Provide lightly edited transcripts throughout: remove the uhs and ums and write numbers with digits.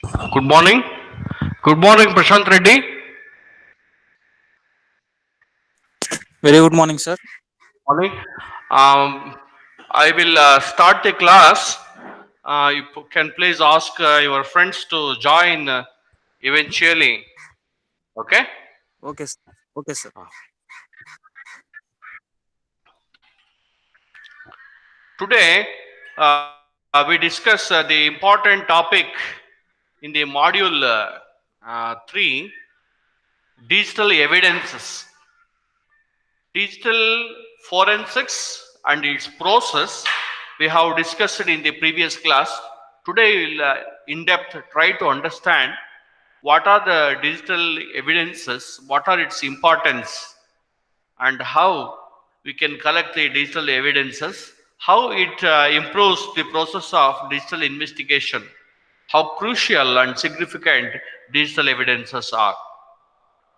Good morning. Good morning, Prashant Reddy. Very good morning, sir. Morning. Um, I will start the class. Can please ask your friends to join eventually. Okay. Okay, okay, sir. Today we discuss the important topic in the module 3, digital evidences, digital forensics and its process. We have discussed it in the previous class. Today we will in depth try to understand what are the digital evidences, what are its importance, and how we can collect the digital evidences, how it improves the process of digital investigation, how crucial and significant digital evidences are.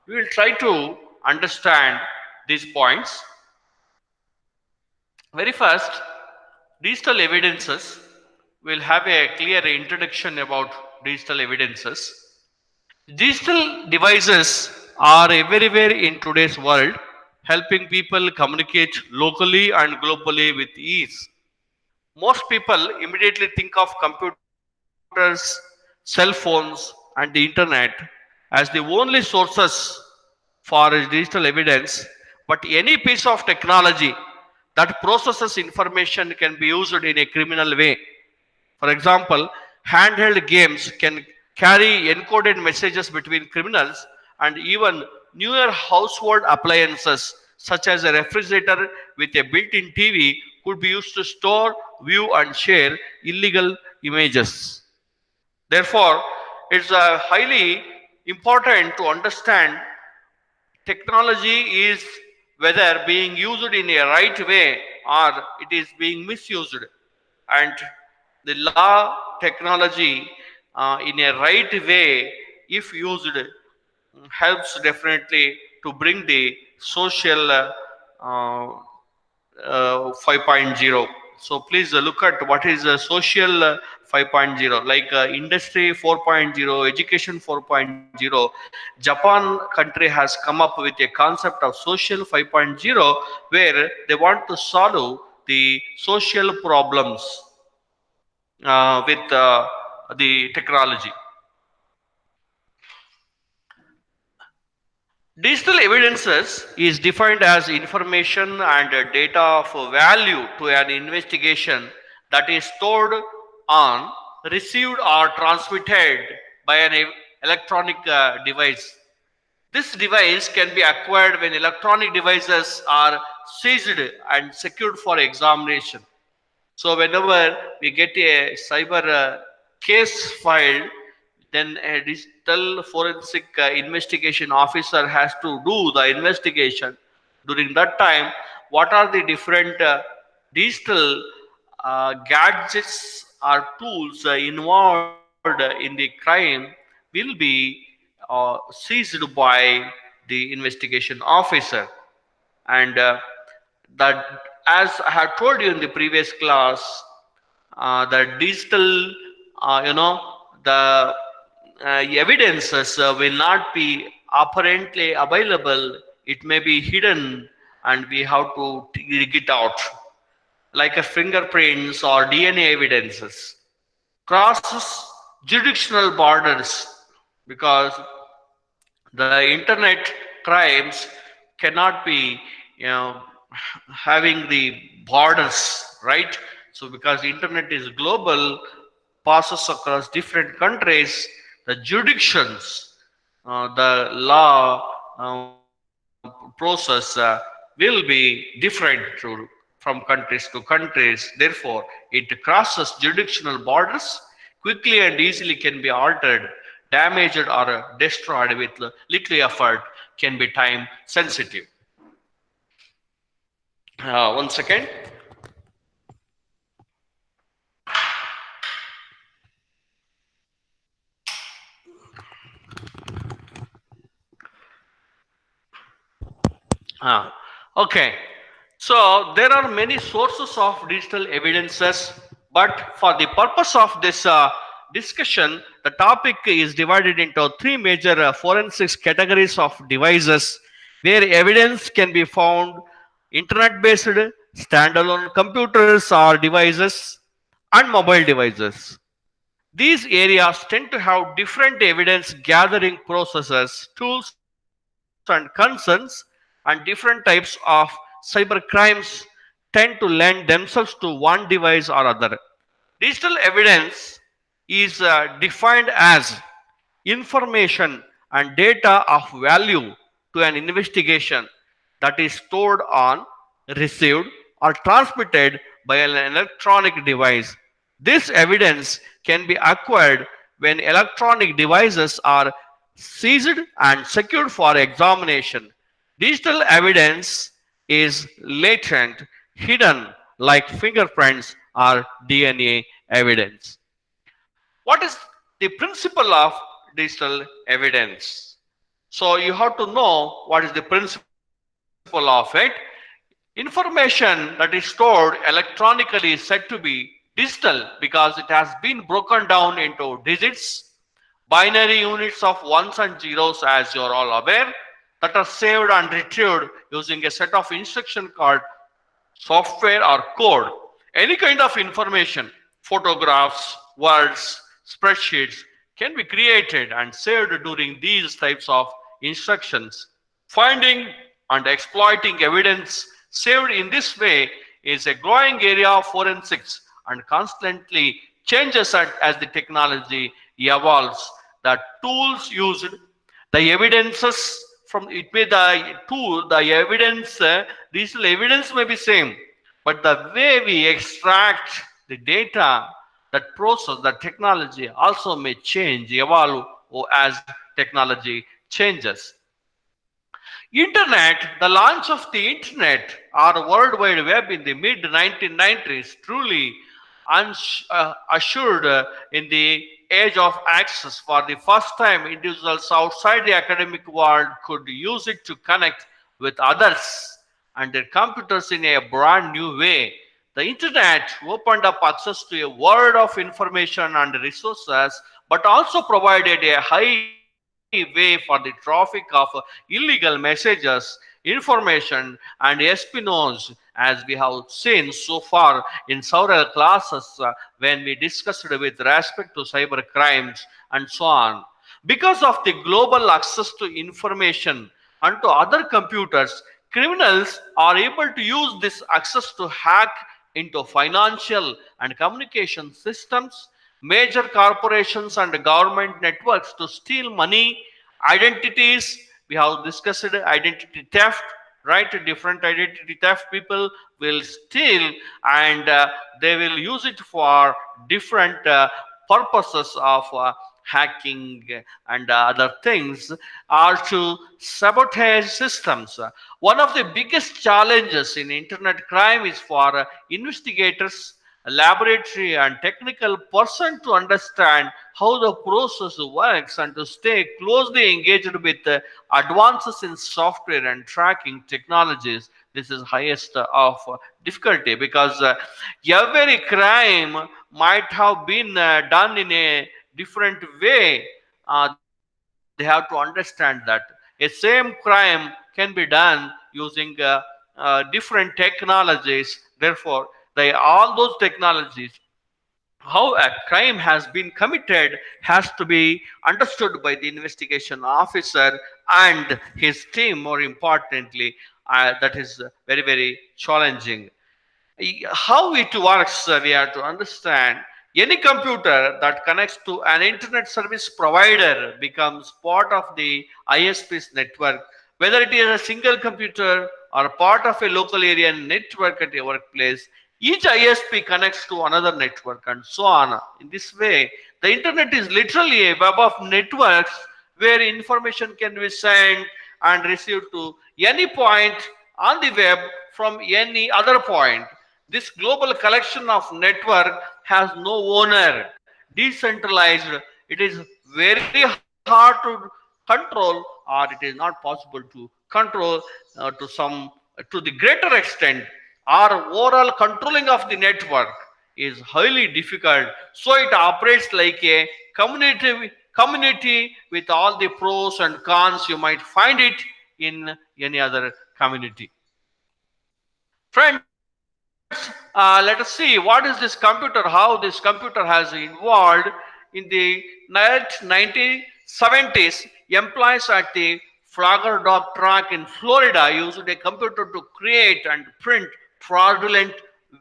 We will try to understand these points. Very first, digital evidences. We'll have a clear introduction about digital evidences. Digital devices are everywhere in today's world, helping people communicate locally and globally with ease. Most people immediately think of computers, cell phones, and the internet as the only sources for digital evidence, but any piece of technology that processes information can be used in a criminal way. For example, handheld games can carry encoded messages between criminals, and even newer household appliances, such as a refrigerator with a built in TV, could be used to store, view, and share illegal images. Therefore, it's highly important to understand technology is whether being used in a right way or it is being misused, and the law technology in a right way, if used, helps definitely to bring the social uh, 5.0. So please look at what is social 5.0, like industry 4.0, education 4.0. Japan country has come up with a concept of social 5.0, where they want to solve the social problems with the technology. Digital evidences is defined as information and data of value to an investigation that is stored on, received, or transmitted by an electronic device. This device can be acquired when electronic devices are seized and secured for examination. So whenever we get a cyber case filed, then a digital forensic investigation officer has to do the investigation. During that time, what are the different digital gadgets or tools involved in the crime will be seized by the investigation officer. And that, as I have told you in the previous class, the digital the evidences will not be apparently available. It may be hidden, and we have to dig it out, like a fingerprints or DNA evidences crosses jurisdictional borders, because the internet crimes cannot be, you know, having the borders, right? So because the internet is global, passes across different countries, the jurisdictions, the law process will be different from countries to countries. Therefore, it crosses jurisdictional borders, quickly and easily can be altered, damaged, or destroyed with little effort, can be time sensitive. One second. Ah, okay. So there are many sources of digital evidences, but for the purpose of this discussion, The topic is divided into three major forensics categories of devices where evidence can be found: internet based, standalone computers or devices, and mobile devices. These areas tend to have different evidence gathering processes, tools, and concerns, and different types of cybercrimes tend to lend themselves to one device or other. Digital evidence is defined as information and data of value to an investigation that is stored on, received, or transmitted by an electronic device. This evidence can be acquired when electronic devices are seized and secured for examination. Digital evidence is latent, hidden, like fingerprints or DNA evidence. What is the principle of digital evidence? So you have to know what is the principle of it. Information that is stored electronically is said to be digital because it has been broken down into digits, binary units of ones and zeros, as you are all aware, that are saved and retrieved using a set of instruction called software or code. Any kind of information, photographs, words, spreadsheets, can be created and saved during these types of instructions. Finding and exploiting evidence saved in this way is a growing area of forensics and constantly changes as the technology evolves. The tools used, the evidences from it may the tool, the evidence, digital evidence may be same, but the way we extract the data, that process, that technology also may change, evolve as technology changes. Internet, the launch of the internet or World Wide Web in the mid 1990s truly assured in the age of access. For the first time, individuals outside the academic world could use it to connect with others and their computers in a brand new way. The internet opened up access to a world of information and resources, but also provided a highway for the traffic of illegal messages, information, and espionage, as we have seen so far in several classes when we discussed with respect to cyber crimes and so on. Because of the global access to information and to other computers, criminals are able to use this access to hack into financial and communication systems, major corporations, and government networks to steal money, identities. We have discussed identity theft, right? Different identity theft people will steal, and they will use it for different purposes of hacking and other things, are to sabotage systems. One of the biggest challenges in internet crime is for investigators, laboratory, and technical person to understand how the process works and to stay closely engaged with advances in software and tracking technologies. This is highest of difficulty because every crime might have been done in a different way. They have to understand that a same crime can be done using different technologies. Therefore, all those technologies, how a crime has been committed, has to be understood by the investigation officer and his team. More importantly, that is very challenging. How it works, we have to understand. Any computer that connects to an internet service provider becomes part of the ISP's network, whether it is a single computer or part of a local area network at a workplace. Each ISP connects to another network and so on. In this way, the internet is literally a web of networks where information can be sent and received to any point on the web from any other point. This global collection of network has no owner, decentralized. It is very hard to control, or it is not possible to control to the greater extent, or overall controlling of the network. is highly difficult. So it operates like a community with all the pros and cons. You might find it in any other community. Friends, let us see what is this computer, how this computer has evolved. In the late 1970s, employees at the Flagler Dog track in Florida used a computer to create and print fraudulent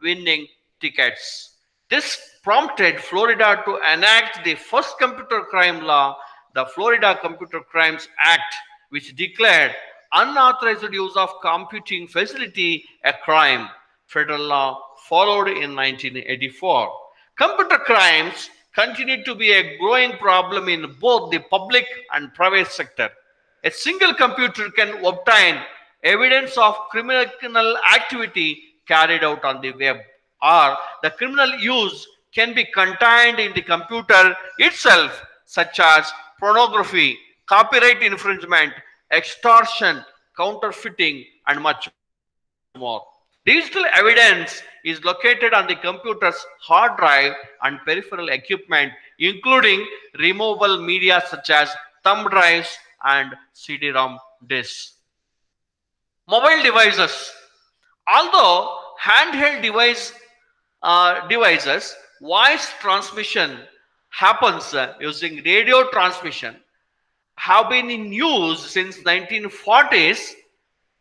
winning tickets. This prompted Florida to enact the first computer crime law, the Florida Computer Crimes Act, which declared unauthorized use of computing facility a crime. Federal law followed in 1984. Computer crimes continue to be a growing problem in both the public and private sector. A single computer can obtain evidence of criminal activity carried out on the web, or the criminal use can be contained in the computer itself, such as pornography, copyright infringement, extortion, counterfeiting, and much more. Digital evidence is located on the computer's hard drive and peripheral equipment, including removable media such as thumb drives and CD-ROM disks. Mobile devices. Although handheld devices, voice transmission happens using radio transmission have been in use since 1940s.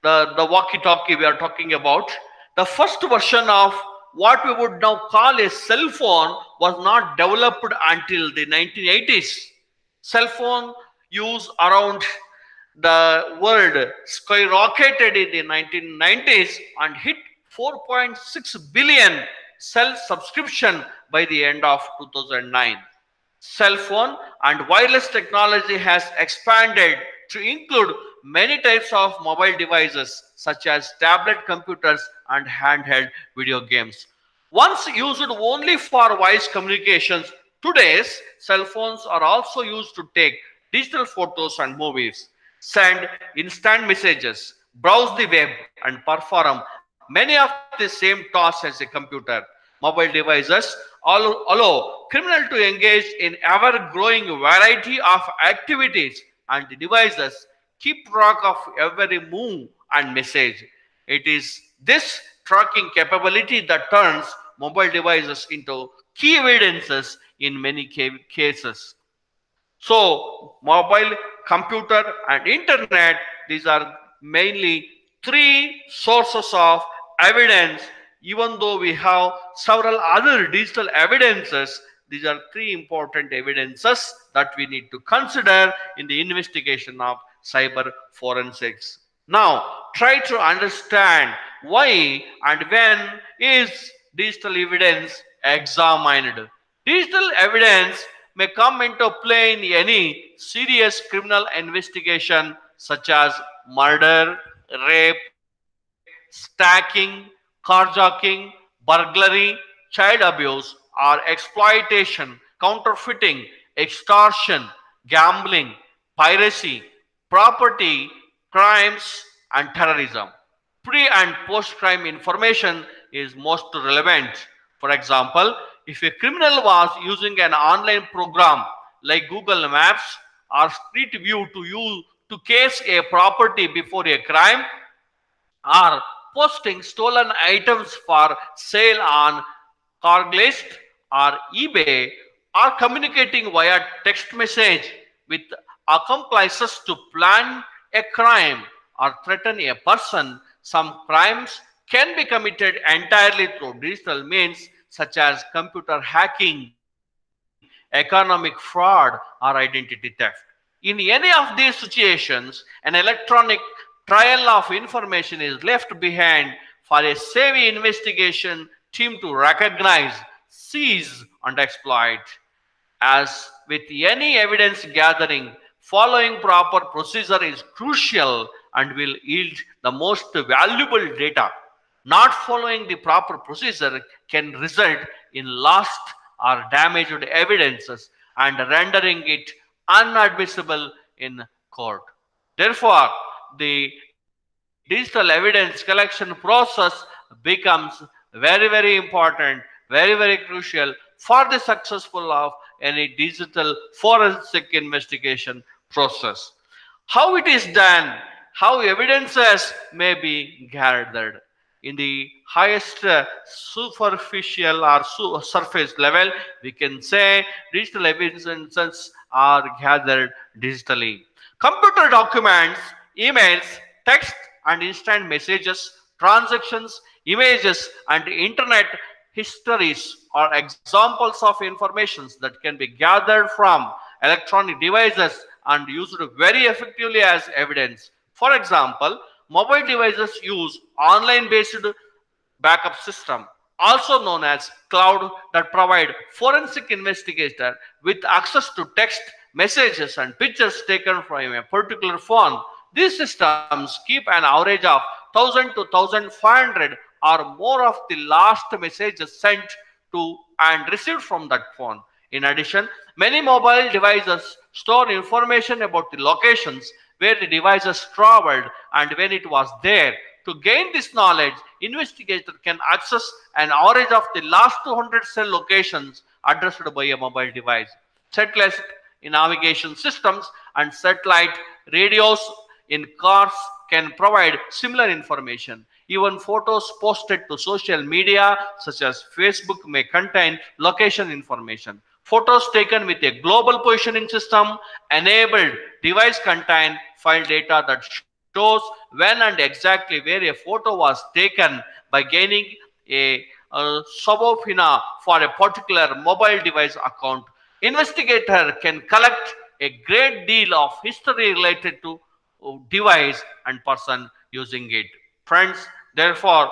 The walkie-talkie we are talking about, the first version of what we would now call a cell phone was not developed until the 1980s. Cell phone use around the world skyrocketed in the 1990s and hit 4.6 billion cell subscription by the end of 2009. Cell phone and wireless technology has expanded to include many types of mobile devices such as tablet computers and handheld video games. Once used only for voice communications, today's cell phones are also used to take digital photos and movies, send instant messages, browse the web, and perform many of the same tasks as a computer. Mobile devices allow criminals to engage in ever-growing variety of activities, and the devices keep track of every move and message. It is this tracking capability that turns mobile devices into key evidences in many cases. So, mobile, computer, and internet, these are mainly three sources of evidence. Even though we have several other digital evidences, these are three important evidences that we need to consider in the investigation of cyber forensics. Now, try to understand why and when is digital evidence examined. Digital evidence may come into play in any serious criminal investigation such as murder, rape, stacking, carjacking, burglary, child abuse, or exploitation, counterfeiting, extortion, gambling, piracy, property crimes, and terrorism. Pre and post crime information is most relevant. For example, if a criminal was using an online program like Google Maps or Street View to case a property before a crime, or posting stolen items for sale on Craigslist or eBay, or communicating via text message with accomplices to plan a crime or threaten a person. Some crimes can be committed entirely through digital means such as computer hacking, economic fraud, or identity theft. In any of these situations, an electronic trail of information is left behind for a savvy investigation team to recognize, seize, and exploit. As with any evidence gathering, following proper procedure is crucial and will yield the most valuable data. Not following the proper procedure can result in lost or damaged evidences and rendering it unadmissible in court. Therefore, the digital evidence collection process becomes very, very important very crucial for the successful of any digital forensic investigation process. How it is done, how evidences may be gathered in the highest superficial or surface level, we can say digital evidences are gathered digitally. Computer documents, emails, text and instant messages, transactions, images and internet histories are examples of information that can be gathered from electronic devices and used very effectively as evidence. For example, mobile devices use online based backup system, also known as cloud, that provide forensic investigator with access to text, messages and pictures taken from a particular phone. These systems keep an average of 1000 to 1500 or more of the last messages sent to and received from that phone. In addition, many mobile devices store information about the locations where the devices traveled and when it was there. To gain this knowledge, investigator can access an average of the last 200 cell locations addressed by a mobile device. Satellite navigation systems and satellite radios in cars can provide similar information. Even photos posted to social media such as Facebook may contain location information. Photos taken with a global positioning system enabled device contain file data that shows when and exactly where a photo was taken. By gaining a subopina for a particular mobile device account, investigator can collect a great deal of history related to device and person using it. Friends, therefore,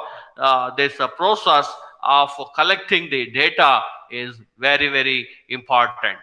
this process of collecting the data is very important.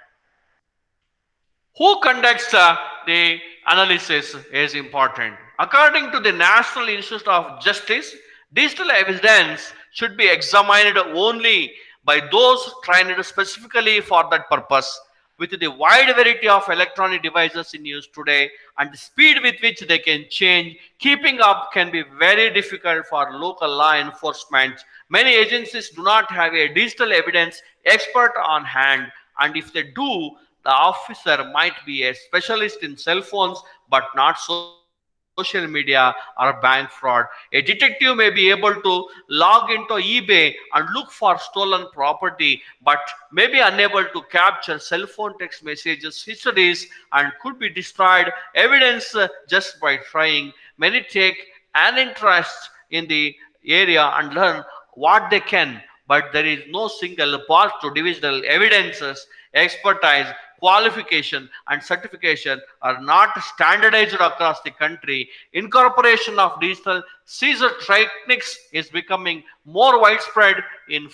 Who conducts the analysis is important. According to the National Institute of Justice, digital evidence should be examined only by those trained specifically for that purpose. With the wide variety of electronic devices in use today and the speed with which they can change, keeping up can be very difficult for local law enforcement. Many agencies do not have a digital evidence expert on hand, and if they do, the officer might be a specialist in cell phones but not social media or bank fraud. A detective may be able to log into eBay and look for stolen property but may be unable to capture cell phone text messages histories and could be destroyed evidence just by trying. Many take an interest in the area and learn what they can, but there is no single path to digital evidences. Expertise, qualification, and certification are not standardized across the country. Incorporation of digital seizure techniques is becoming more widespread in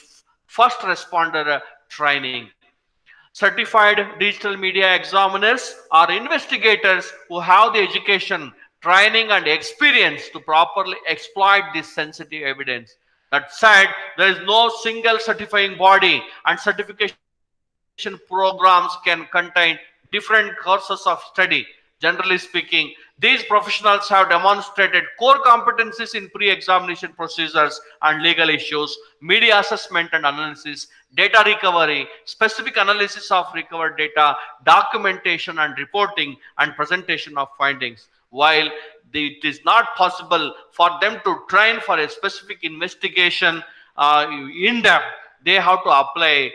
first responder training. Certified digital media examiners are investigators who have the education, training, and experience to properly exploit this sensitive evidence. That said, there is no single certifying body, and certification programs can contain different courses of study. Generally speaking, these professionals have demonstrated core competencies in pre-examination procedures and legal issues, media assessment and analysis, data recovery, specific analysis of recovered data, documentation and reporting, and presentation of findings. While it is not possible for them to train for a specific investigation in depth, they have to apply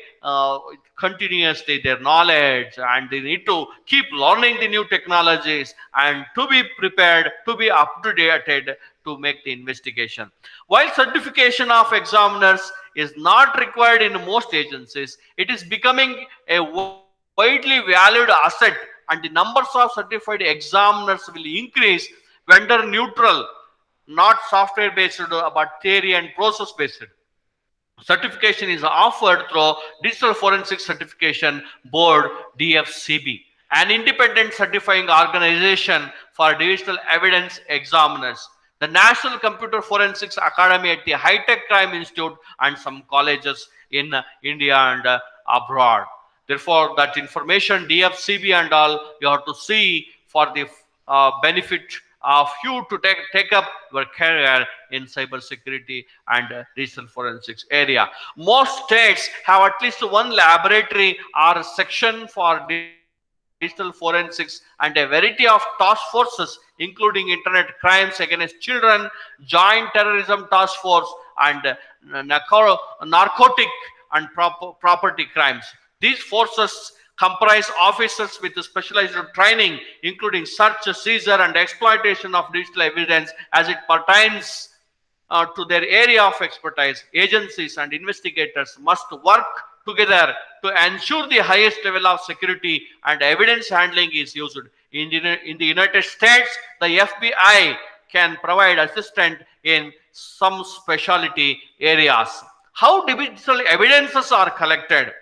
continuously their knowledge, and they need to keep learning the new technologies and to be prepared, to be up to date to make the investigation. While certification of examiners is not required in most agencies, it is becoming a widely valued asset, and the numbers of certified examiners will increase. Vendor neutral, not software based but theory and process based certification is offered through Digital Forensic Certification Board (DFCB), an independent certifying organization for digital evidence examiners. The National Computer Forensics Academy at the High Tech Crime Institute and some colleges in India and abroad. Therefore, that information, DFCB and all, you have to see for the benefit of you to take up your career in cybersecurity and digital forensics area. Most states have at least one laboratory or section for digital forensics and a variety of task forces, including internet crimes against children, joint terrorism task force, and narcotic and property crimes. These forces comprise officers with specialized training, including search, seizure, and exploitation of digital evidence as it pertains to their area of expertise. Agencies and investigators must work together to ensure the highest level of security and evidence handling is used. In the United States, the FBI can provide assistance in some specialty areas. How digital evidences are collected?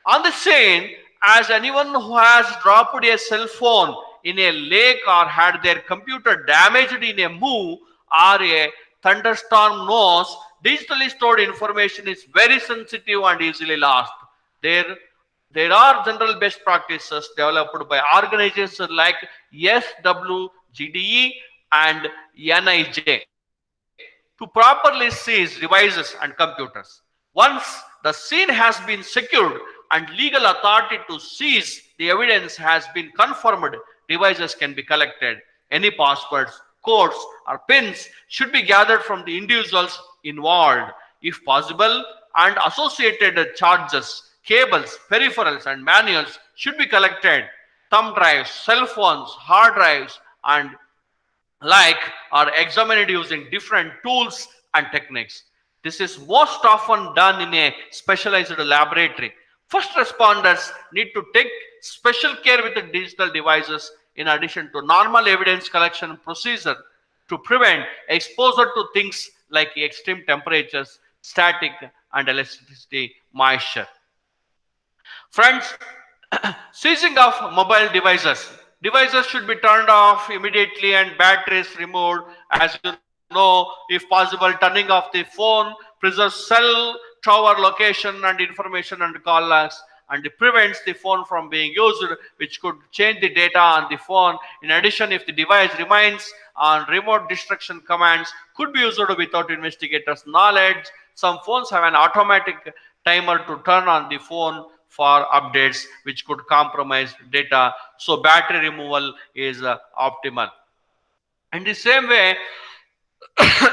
On the scene, as anyone who has dropped a cell phone in a lake or had their computer damaged in a move or a thunderstorm knows, digitally stored information is very sensitive and easily lost. There, there are general best practices developed by organizations like SWGDE and NIJ to properly seize devices and computers. Once the scene has been secured and legal authority to seize the evidence has been confirmed, devices can be collected. Any passwords, codes, or pins should be gathered from the individuals involved, if possible, and associated charges, cables, peripherals, and manuals should be collected. Thumb drives, cell phones, hard drives, and like are examined using different tools and techniques. This is most often done in a specialized laboratory. First responders need to take special care with the digital devices in addition to normal evidence collection procedure to prevent exposure to things like extreme temperatures, static and electricity, moisture. Friends, seizing of mobile devices. Devices should be turned off immediately and batteries removed. As you know, if possible, turning off the phone preserves cell tower location and information and call logs and prevents the phone from being used, which could change the data on the phone. In addition, if the device remains on, remote destruction commands could be used without investigators' knowledge. Some phones have an automatic timer to turn on the phone for updates, which could compromise data. So battery removal is optimal. In the same way,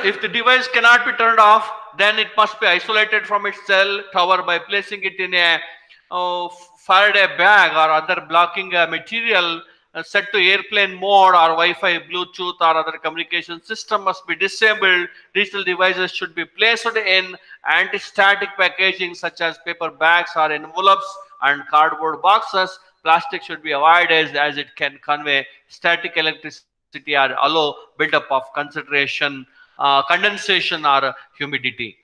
if the device cannot be turned off, then it must be isolated from its cell tower by placing it in a Faraday bag or other blocking material set to airplane mode or Wi-Fi, Bluetooth or other communication system must be disabled. Digital devices should be placed in anti-static packaging such as paper bags or envelopes and cardboard boxes. Plastic should be avoided as it can convey static electricity or allow buildup of condensation or humidity.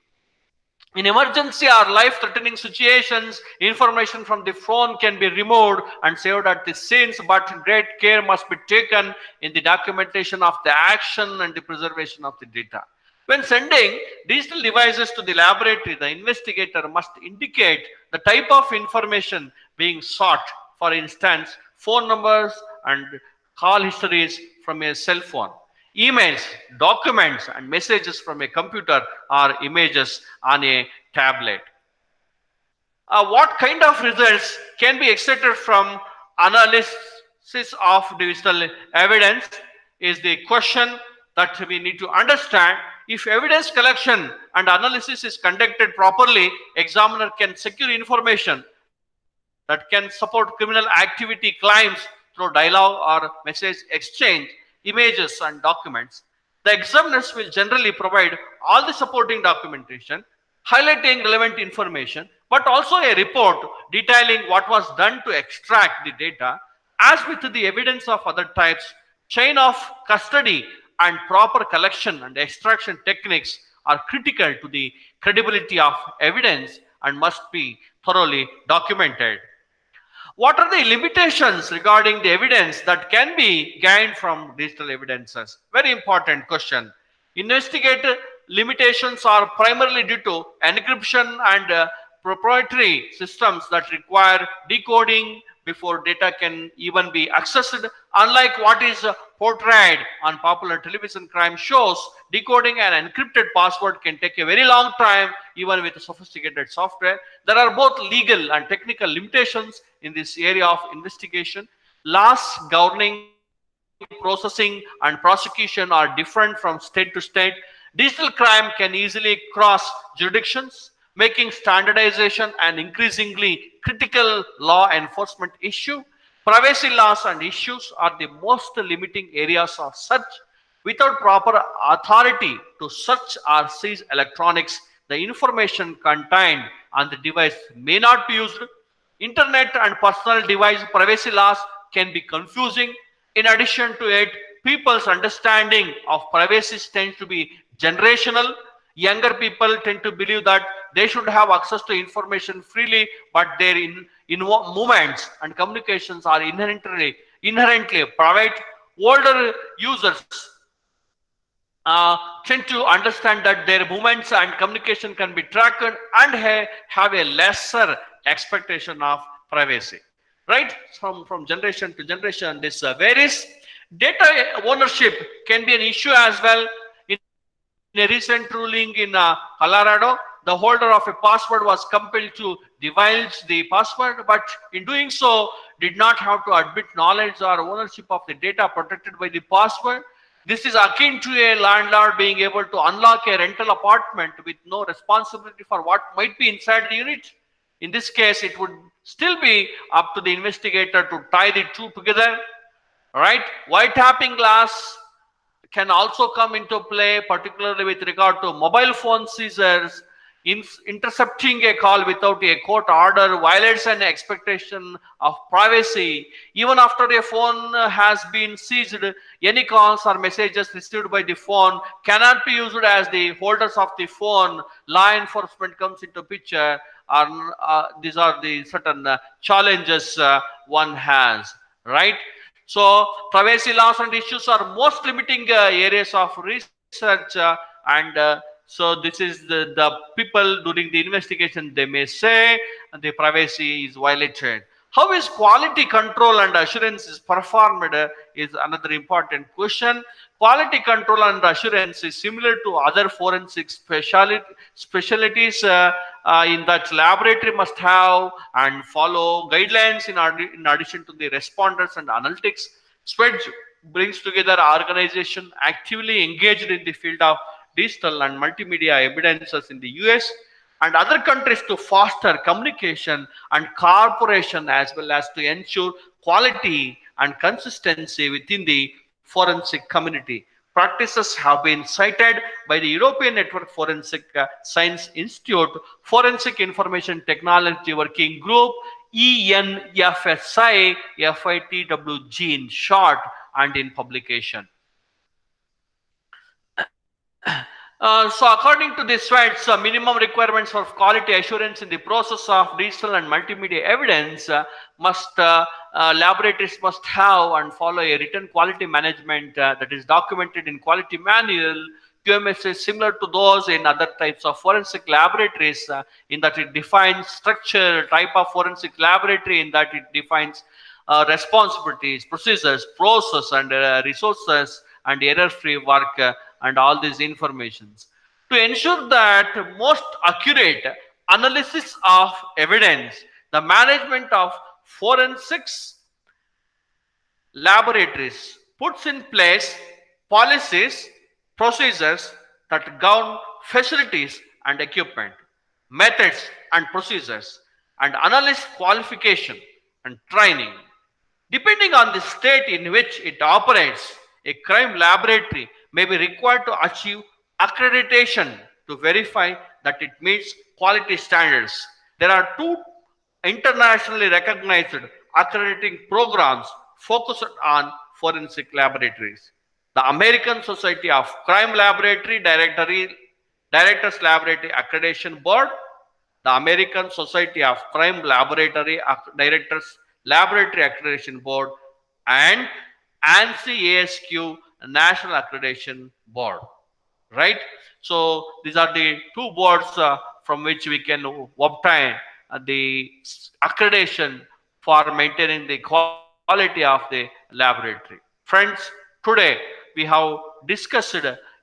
In emergency or life-threatening situations, information from the phone can be removed and saved at the scenes, but great care must be taken in the documentation of the action and the preservation of the data. When sending digital devices to the laboratory, the investigator must indicate the type of information being sought, for instance, phone numbers and call histories from a cell phone, emails, documents, and messages from a computer or images on a tablet. What kind of results can be extracted from analysis of digital evidence is the question that we need to understand. If evidence collection and analysis is conducted properly, examiner can secure information that can support criminal activity claims through dialogue or message exchange, images and documents. The examiners will generally provide all the supporting documentation, highlighting relevant information, but also a report detailing what was done to extract the data. As with the evidence of other types, chain of custody and proper collection and extraction techniques are critical to the credibility of evidence and must be thoroughly documented. What are the limitations regarding the evidence that can be gained from digital evidences? Very important question. Investigative limitations are primarily due to encryption and proprietary systems that require decoding before data can even be accessed. Unlike what is portrayed on popular television crime shows, decoding an encrypted password can take a very long time, even with sophisticated software. There are both legal and technical limitations in this area of investigation. Laws governing processing and prosecution are different from state to state. Digital crime can easily cross jurisdictions, making standardization an increasingly critical law enforcement issue. Privacy laws and issues are the most limiting areas of search. Without proper authority to search or seize electronics, the information contained on the device may not be used. Internet and personal device privacy laws can be confusing. In addition to it, people's understanding of privacy tends to be generational. Younger people tend to believe that they should have access to information freely, but their movements and communications are inherently private. Older users tend to understand that their movements and communication can be tracked and have a lesser expectation of privacy. Right? From generation to generation, this varies. Data ownership can be an issue as well. In a recent ruling in Colorado, the holder of a password was compelled to divulge the password, but in doing so, did not have to admit knowledge or ownership of the data protected by the password. This is akin to a landlord being able to unlock a rental apartment with no responsibility for what might be inside the unit. In this case, it would still be up to the investigator to tie the two together. Right? Wiretapping glass can also come into play, particularly with regard to mobile phone seizures. Intercepting a call without a court order violates an expectation of privacy. Even after a phone has been seized, any calls or messages received by the phone cannot be used as the holders of the phone. Law enforcement comes into picture. These are the certain challenges one has, right? So privacy laws and issues are most limiting areas of research, and so this is the people during the investigation they may say the privacy is violated. How is quality control and assurance is performed is another important question. Quality control and assurance is similar to other forensic specialties in that laboratory must have and follow guidelines in addition to the responders and analytics. SWEDGE brings together organizations actively engaged in the field of digital and multimedia evidences in the US and other countries to foster communication and cooperation as well as to ensure quality and consistency within the forensic community. Practices have been cited by the European Network Forensic Science Institute, Forensic Information Technology Working Group, ENFSI, FITWG in short, and in publication. So according to the SWATs, minimum requirements for quality assurance in the process of digital and multimedia evidence laboratories must have and follow a written quality management that is documented in quality manual. QMS is similar to those in other types of forensic laboratories in that it defines structure, type of forensic laboratory in that it defines responsibilities, procedures, process, and resources and error-free work and all these informations. To ensure that most accurate analysis of evidence, the management of forensics laboratories puts in place policies, procedures that govern facilities and equipment, methods and procedures, and analyst qualification and training. Depending on the state in which it operates, a crime laboratory may be required to achieve accreditation to verify that it meets quality standards. There are two internationally recognized accrediting programs focused on forensic laboratories. The American Society of Crime Laboratory Directors Laboratory Accreditation Board, the American Society of Crime Laboratory Directors Laboratory Accreditation Board, and ANSI ASQ National Accreditation Board. Right? So these are the two boards from which we can obtain the accreditation for maintaining the quality of the laboratory. Friends, today we have discussed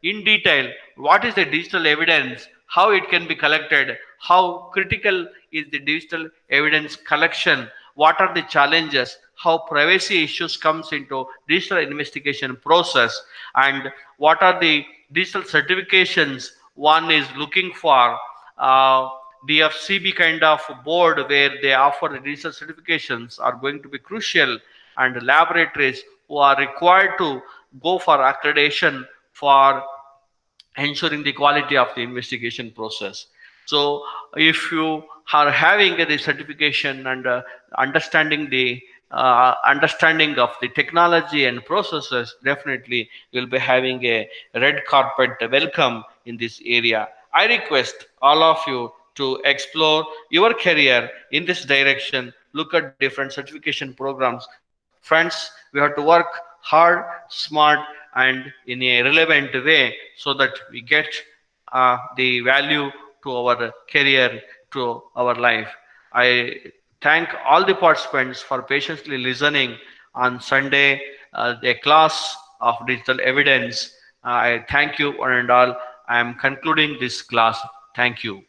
in detail what is the digital evidence, how it can be collected, how critical is the digital evidence collection, what are the challenges, how privacy issues comes into digital investigation process, and what are the digital certifications one is looking for. DFCB kind of board where they offer the digital certifications are going to be crucial, and laboratories who are required to go for accreditation for ensuring the quality of the investigation process. So if you are having the certification and understanding of the technology and processes, definitely you'll be having a red carpet welcome in this area. I request all of you to explore your career in this direction, look at different certification programs. Friends, we have to work hard, smart, and in a relevant way so that we get the value to our career, to our life. I thank all the participants for patiently listening on Sunday, a class of digital evidence. I thank you one and all. I am concluding this class. Thank you.